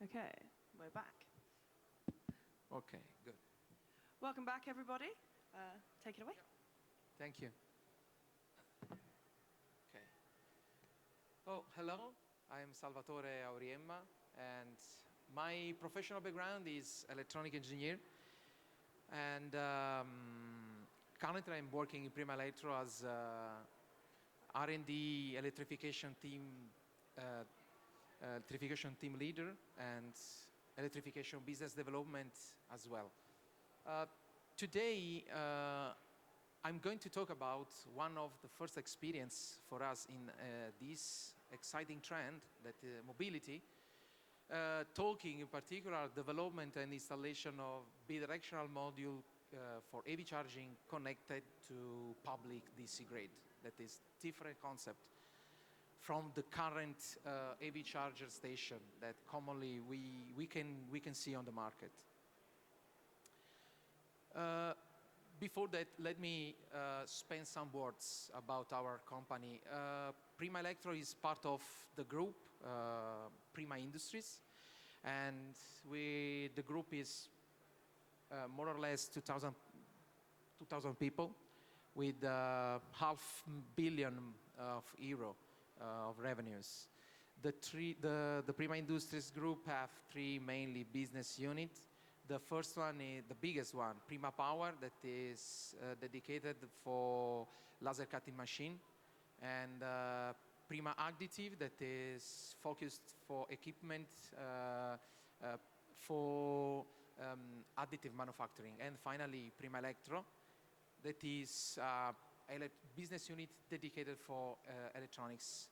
Okay, we're back. Okay, good. Welcome back, everybody. Take it away. Thank you. Okay. Oh, hello. I am Salvatore Auriemma, and my professional background is electronic engineer. And currently, I'm working in Prima Electro as R&D electrification team leader and electrification business development as well. Today, I'm going to talk about one of the first experience for us in this exciting trend, that mobility, talking in particular development and installation of bidirectional module for EV charging connected to public DC grid. That is different concept from the current EV charger station that commonly we can see on the market. Before that, let me spend some words about our company. Prima Electro is part of the group Prima Industries, and the group is more or less 2,000 people with €500 million of revenues. The Prima Industries group have three mainly business units. The first one is the biggest one, Prima Power, that is dedicated for laser cutting machine, and Prima Additive, that is focused for equipment for additive manufacturing. And finally, Prima Electro, that is a business unit dedicated for electronics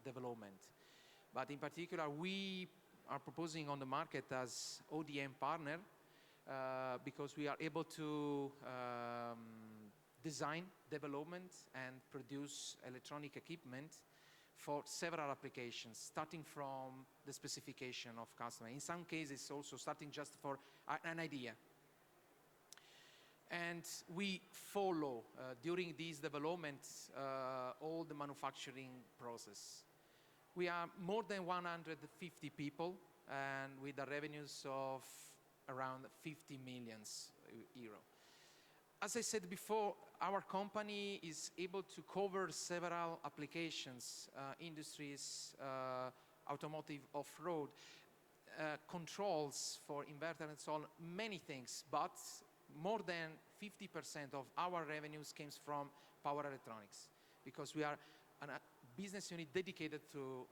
development. But in particular, we are proposing on the market as ODM partner because we are able to design, development, and produce electronic equipment for several applications, starting from the specification of customer. In some cases, also starting just for an idea. And we follow, during these developments, all the manufacturing process. We are more than 150 people, and with the revenues of around 50 million euro. As I said before, our company is able to cover several applications, industries, automotive, off-road, controls for inverter and so on, many things, but more than 50% of our revenues comes from power electronics, because we are a business unit dedicated to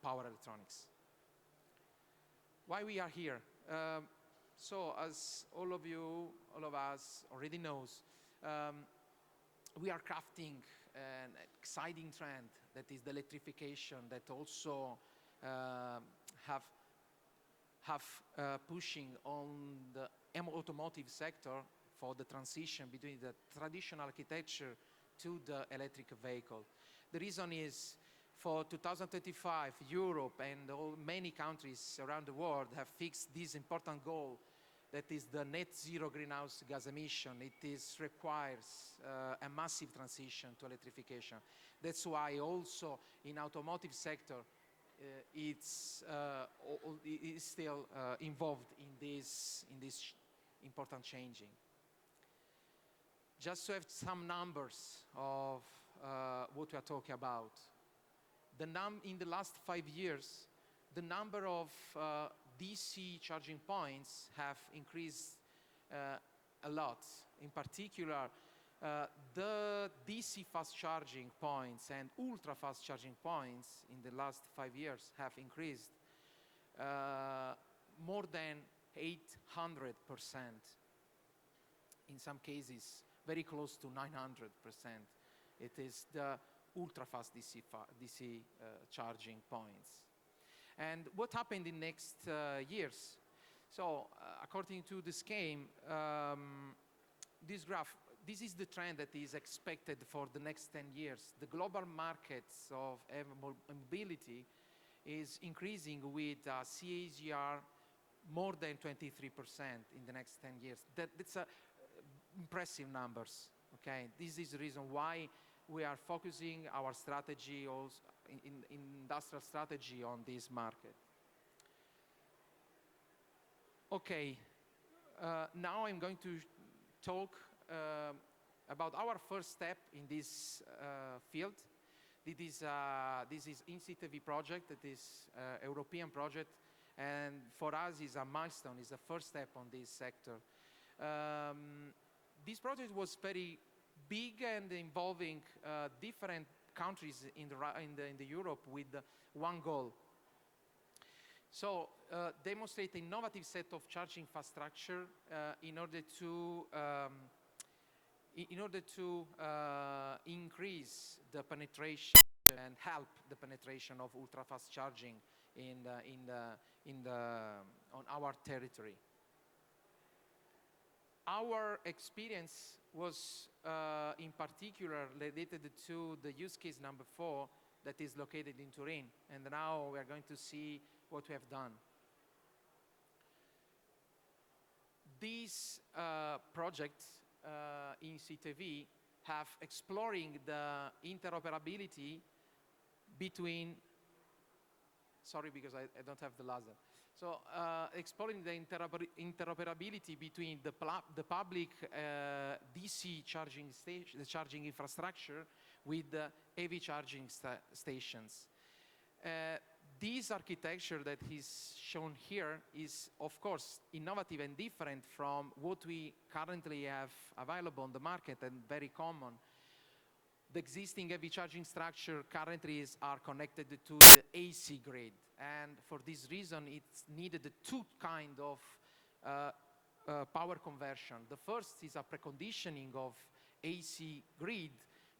power electronics. Why we are here? So as all of us already knows, we are crafting an exciting trend that is the electrification, that also have pushing on the automotive sector for the transition between the traditional architecture to the electric vehicle. The reason is, for 2025, Europe and many countries around the world have fixed this important goal, that is the net zero greenhouse gas emission. It requires a massive transition to electrification. That's why also in automotive sector, it's still involved in this important changing. Just to have some numbers of what we are talking about. In the last 5 years, the number of DC charging points have increased a lot. In particular, the DC fast charging points and ultra fast charging points in the last 5 years have increased more than 800%. In some cases, very close to 900%. It is the ultra-fast DC charging points. And what happened in next years? So, according to the scheme, this graph, this is the trend that is expected for the next 10 years. The global markets of mobility is increasing with CAGR more than 23% in the next 10 years. That's impressive numbers. Okay, this is the reason why we are focusing our strategy, also in industrial strategy, on this market. Okay, now I'm going to talk about our first step in this field. This is INCITV project, it is a European project, and for us is a milestone, is the first step on this sector. This project was very big and involving different countries in the Europe with one goal. So demonstrate an innovative set of charging infrastructure in order to increase the penetration and help the penetration of ultra-fast charging on our territory. Our experience was in particular related to the use case number 4 that is located in Turin, and now we are going to see what we have done. These projects in CTV have exploring the interoperability between, sorry because I don't have the laser. So exploring the interoperability between the public DC charging station, the charging infrastructure with the EV charging stations. This architecture that is shown here is, of course, innovative and different from what we currently have available on the market and very common. The existing EV charging structure currently are connected to the AC grid, and for this reason it's needed two kind of power conversion. The first is a preconditioning of AC grid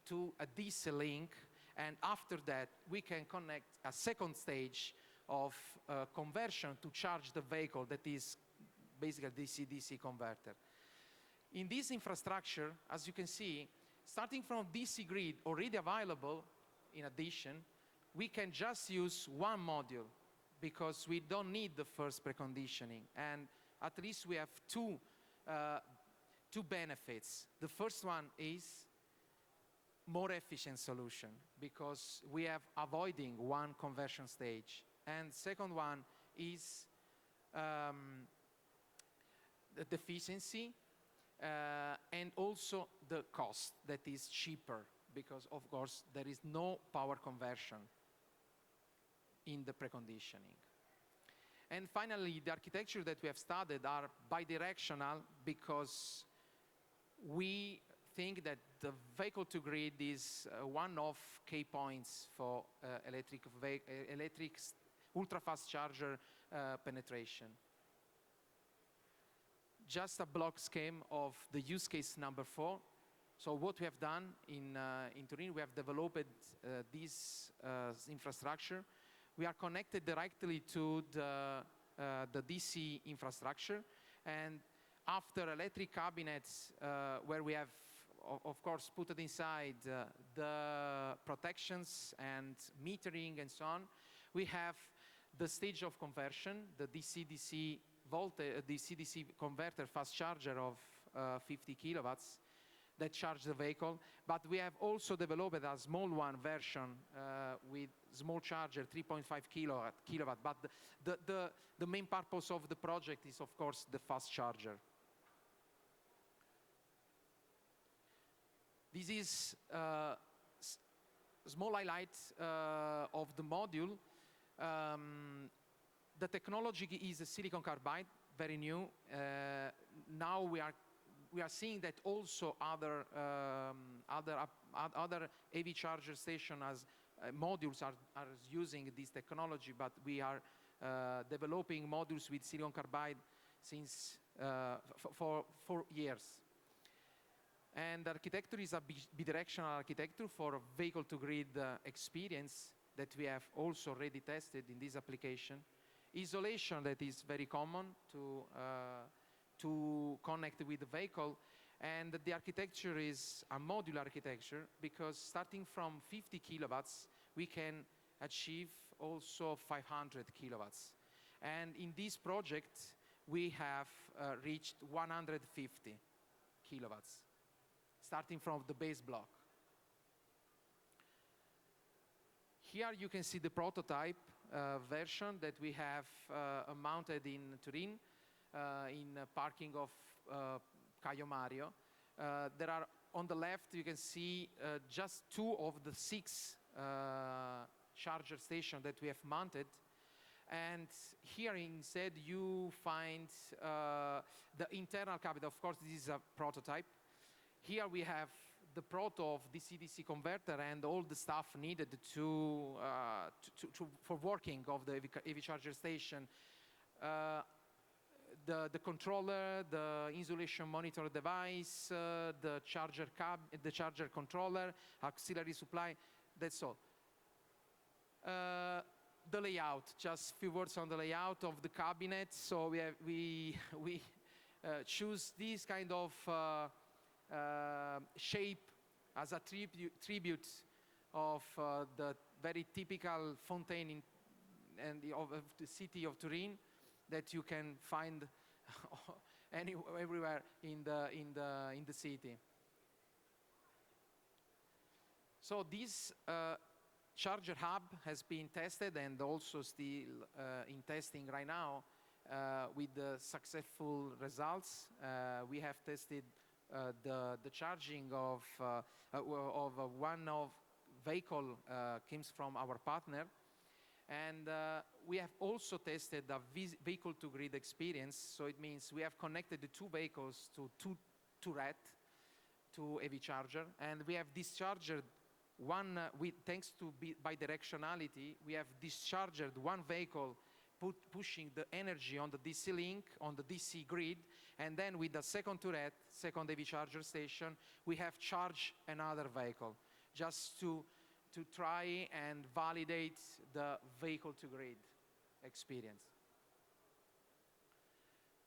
to a DC link, and after that we can connect a second stage of conversion to charge the vehicle that is basically a DC-DC converter. In this infrastructure, as you can see, starting from DC grid already available, in addition, we can just use one module because we don't need the first preconditioning, and at least we have two benefits. The first one is more efficient solution because we have avoiding one conversion stage, and second one is the efficiency and also the cost that is cheaper because of course there is no power conversion in the preconditioning. And finally, the architecture that we have studied are bidirectional because we think that the vehicle to grid is one of key points for electric ultra-fast charger penetration. Just a block scheme of the use case number 4. So what we have done in Turin, we have developed this infrastructure. We are connected directly to the DC infrastructure, and after electric cabinets where we have of course put it inside the protections and metering and so on, we have the stage of conversion, the DC-DC DC-DC converter fast charger of 50 kilowatts that charge the vehicle, but we have also developed a small one version with small charger, 3.5 kilowatt, but the main purpose of the project is of course the fast charger. This is a small highlight of the module. The technology is a silicon carbide, very new. Now we are seeing that also other EV charger station as modules are using this technology, but we are developing modules with silicon carbide since for 4 years. And the architecture is a bidirectional architecture for vehicle-to-grid experience that we have also already tested in this application. Isolation that is very common to connect with the vehicle, and the architecture is a modular architecture because starting from 50 kilowatts we can achieve also 500 kilowatts, and in this project we have reached 150 kilowatts starting from the base block. Here you can see the prototype version that we have mounted in Turin. in parking of Caio Mario. There are, on the left, you can see just 2 of the 6 charger stations that we have mounted. And here instead you find the internal cabinet. Of course, this is a prototype. Here we have the proto of DC-DC converter and all the stuff needed for working of the EV charger station. The controller, the insulation monitor device, the charger controller, auxiliary supply. That's all. The layout, just a few words on the layout of the cabinet. So we choose this kind of shape as a tribute of the very typical fountain of the city of Turin that you can find everywhere in the city. So this charger hub has been tested and also still in testing right now with successful results. We have tested the charging of one of vehicle comes from our partner, and we have also tested a vehicle-to-grid experience. So it means we have connected the 2 vehicles to 2 turret to EV charger, and we have discharged one. Thanks to bidirectionality, we have discharged one vehicle pushing the energy on the DC link, on the DC grid, and then with the second turret, second EV charger station, we have charged another vehicle, just to try and validate the vehicle-to-grid experience.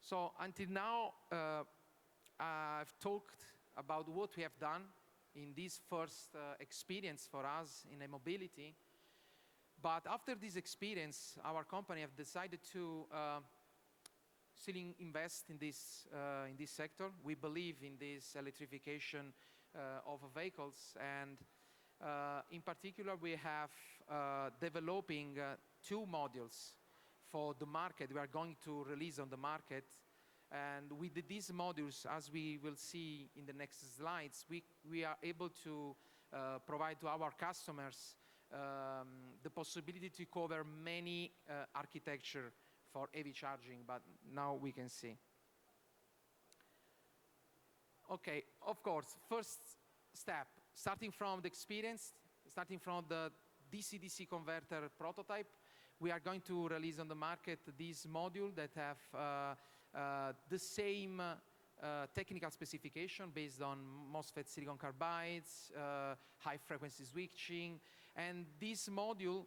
So until now, I've talked about what we have done in this first experience for us in e-mobility. But after this experience, our company have decided to still invest in this sector. We believe in this electrification of vehicles, and in particular, we have developing 2 modules for the market. We are going to release on the market, and with these modules, as we will see in the next slides, we are able to provide to our customers the possibility to cover many architecture for EV charging, but now we can see. Okay, of course, first step, starting from the experience, starting from the DC-DC converter prototype, we are going to release on the market this module that have the same technical specification based on MOSFET silicon carbides, high frequency switching, and this module